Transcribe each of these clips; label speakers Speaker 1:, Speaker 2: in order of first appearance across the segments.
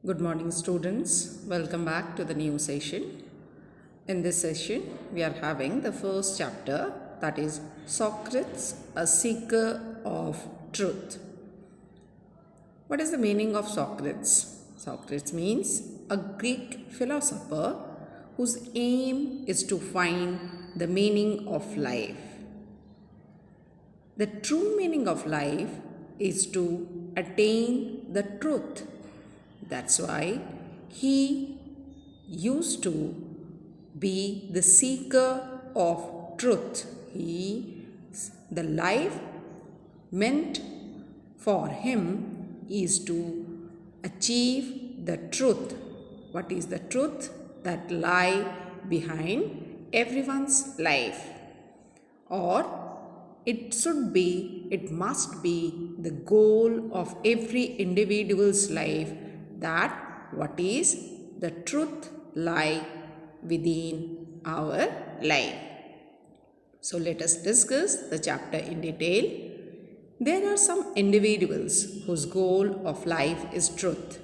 Speaker 1: Good morning, students. Welcome back to the new session. In this session, we are having the first chapter, that is Socrates, a seeker of truth. What is the meaning of Socrates? Socrates means a Greek philosopher whose aim is to find the meaning of life. The true meaning of life is to attain the truth. That's why he used to be the seeker of truth. The life meant for him is to achieve the truth. What is the truth that lie behind everyone's life? Or it must be the goal of every individual's life that what is the truth lie within our life. So let us discuss the chapter in detail. There are some individuals whose goal of life is truth.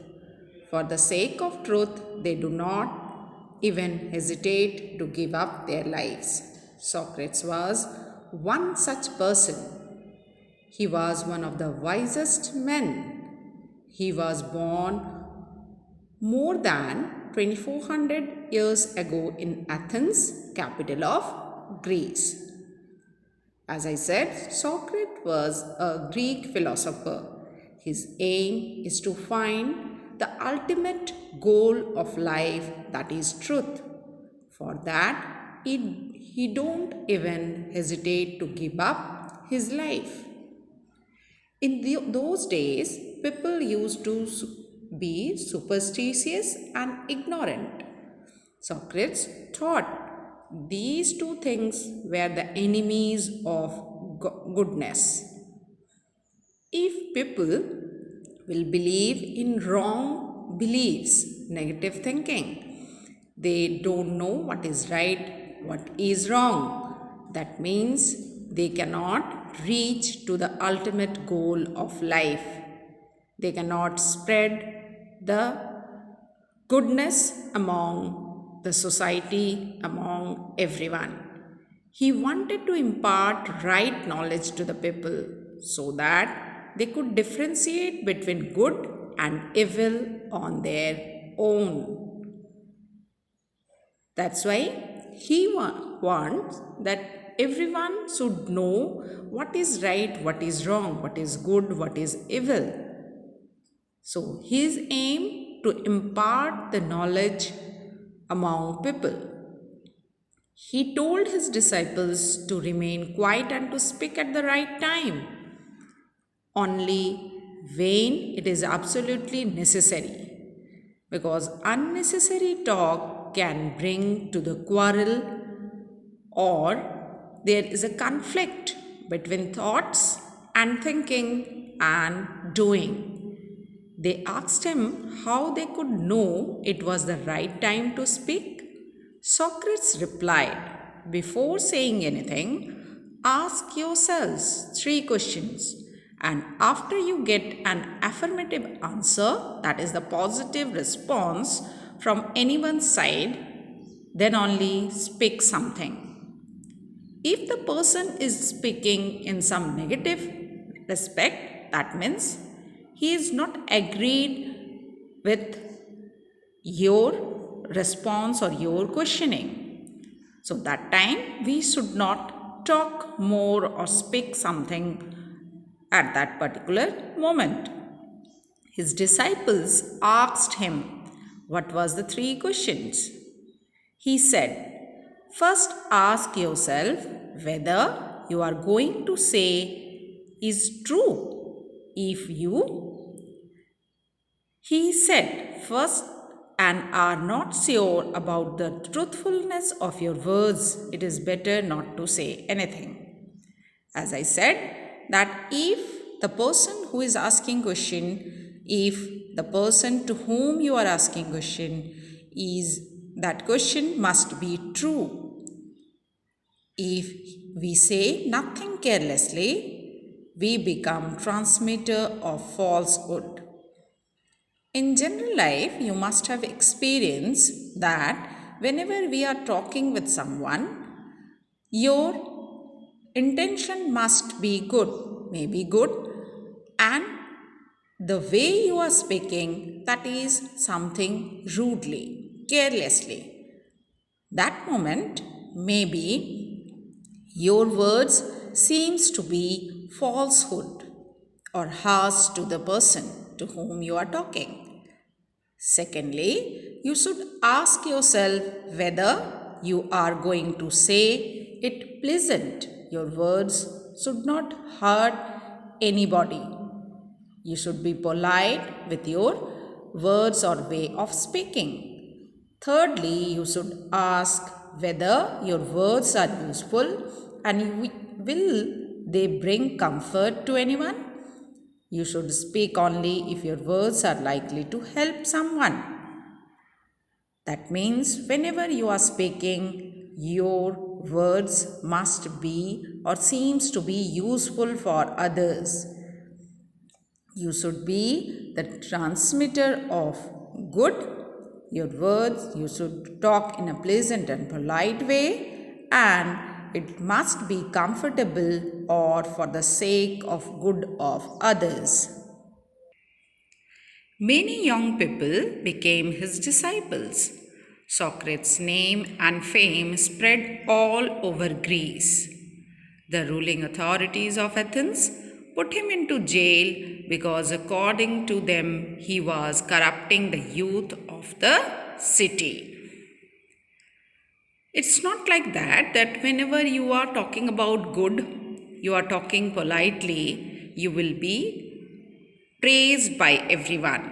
Speaker 1: For the sake of truth, they do not even hesitate to give up their lives. Socrates was one such person. He was one of the wisest men. He was born more than 2400 years ago in Athens, capital of Greece. As I said, Socrates was a Greek philosopher. His aim is to find the ultimate goal of life, that is truth. For that, he don't even hesitate to give up his life. In those days, people used to be superstitious and ignorant. Socrates thought these two things were the enemies of goodness. If people will believe in wrong beliefs, negative thinking, they don't know what is right, what is wrong. That means they cannot reach to the ultimate goal of life. They cannot spread the goodness among the society, among everyone. He wanted to impart right knowledge to the people so that they could differentiate between good and evil on their own. That's why he wants that everyone should know what is right, what is wrong, what is good, what is evil. So his aim to impart the knowledge among people. He told his disciples to remain quiet and to speak at the right time, only when it is absolutely necessary, because unnecessary talk can bring to the quarrel, or there is a conflict between thoughts and thinking and doing. They asked him how they could know it was the right time to speak. Socrates replied, "Before saying anything, ask yourselves 3 questions. And after you get an affirmative answer, that is the positive response from anyone's side, then only speak something. If the person is speaking in some negative respect, that means he is not agreed with your response or your questioning. So that time we should not talk more or speak something at that particular moment." His disciples asked him what was the 3 questions. He said, "First ask yourself whether you are going to say is true. If you," he said, "first and are not sure about the truthfulness of your words, it is better not to say anything." As I said, that if the person who is asking question, if the person to whom you are asking question is, that question must be true. If we say nothing carelessly, we become transmitter of falsehood. In general life, you must have experienced that whenever we are talking with someone, your intention must be good, maybe good, and the way you are speaking, that is something rudely, carelessly. That moment, maybe your words seems to be falsehood or harsh to the person to whom you are talking. Secondly, you should ask yourself whether you are going to say it pleasant. Your words should not hurt anybody. You should be polite with your words or way of speaking. Thirdly, you should ask whether your words are useful and will they bring comfort to anyone. You should speak only if your words are likely to help someone. That means whenever you are speaking, your words must be or seems to be useful for others. You should be the transmitter of good. Your words, you should talk in a pleasant and polite way, and it must be comfortable or for the sake of good of others. Many young people became his disciples. Socrates' name and fame spread all over Greece. The ruling authorities of Athens put him into jail because, according to them, he was corrupting the youth of the city. It's not like that whenever you are talking about good, you are talking politely, you will be praised by everyone.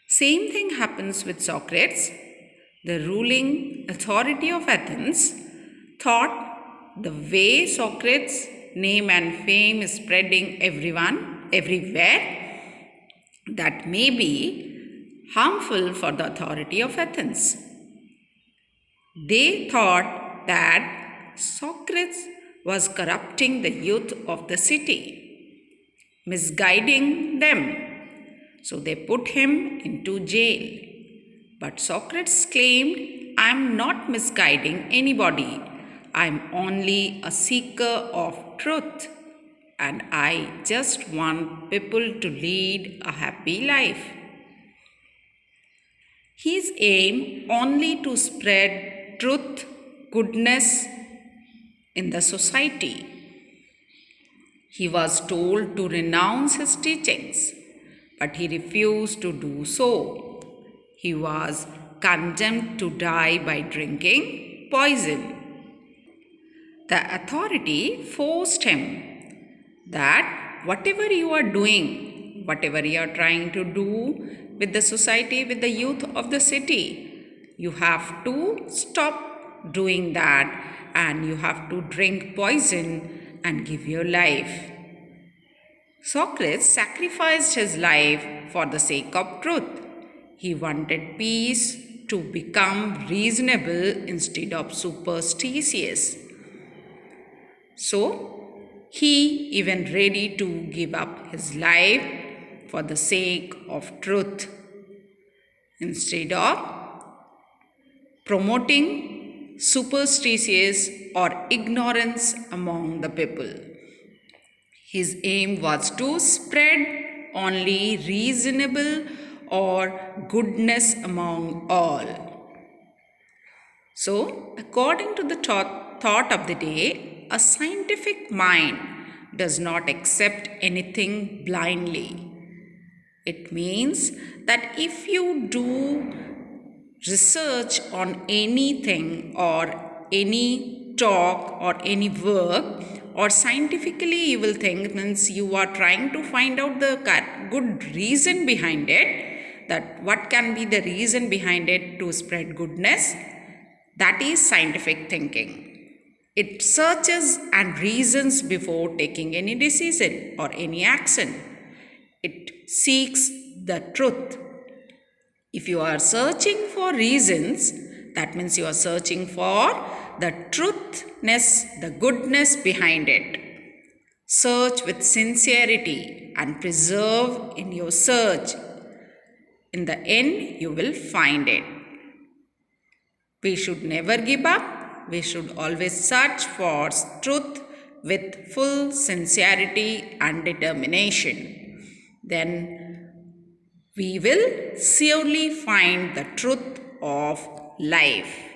Speaker 1: Same thing happens with Socrates. The ruling authority of Athens thought the way Socrates' name and fame is spreading everywhere, that may be harmful for the authority of Athens. They thought that Socrates was corrupting the youth of the city, misguiding them. So they put him into jail. But Socrates claimed, I am not misguiding anybody. I am only a seeker of truth, and I just want people to lead a happy life. His aim only to spread truth, goodness in the society. He was told to renounce his teachings, but he refused to do so. He was condemned to die by drinking poison. The authority forced him that whatever you are doing, whatever you are trying to do with the society, with the youth of the city, you have to stop doing that and you have to drink poison and give your life. Socrates sacrificed his life for the sake of truth. He wanted peace to become reasonable instead of superstitious. So, he even ready to give up his life for the sake of truth instead of promoting superstitious or ignorance among the people. His aim was to spread only reasonable or goodness among all. So, according to the thought of the day, a scientific mind does not accept anything blindly. It means that if you do research on anything or any talk or any work, or scientifically you will think, means you are trying to find out the good reason behind it, that what can be the reason behind it to spread goodness. That is scientific thinking. It searches and reasons before taking any decision or any action. It seeks the truth. If you are searching for reasons, that means you are searching for the truthness, the goodness behind it. Search with sincerity and preserve in your search. In the end, you will find it. We should never give up. We should always search for truth with full sincerity and determination. Then we will surely find the truth of life.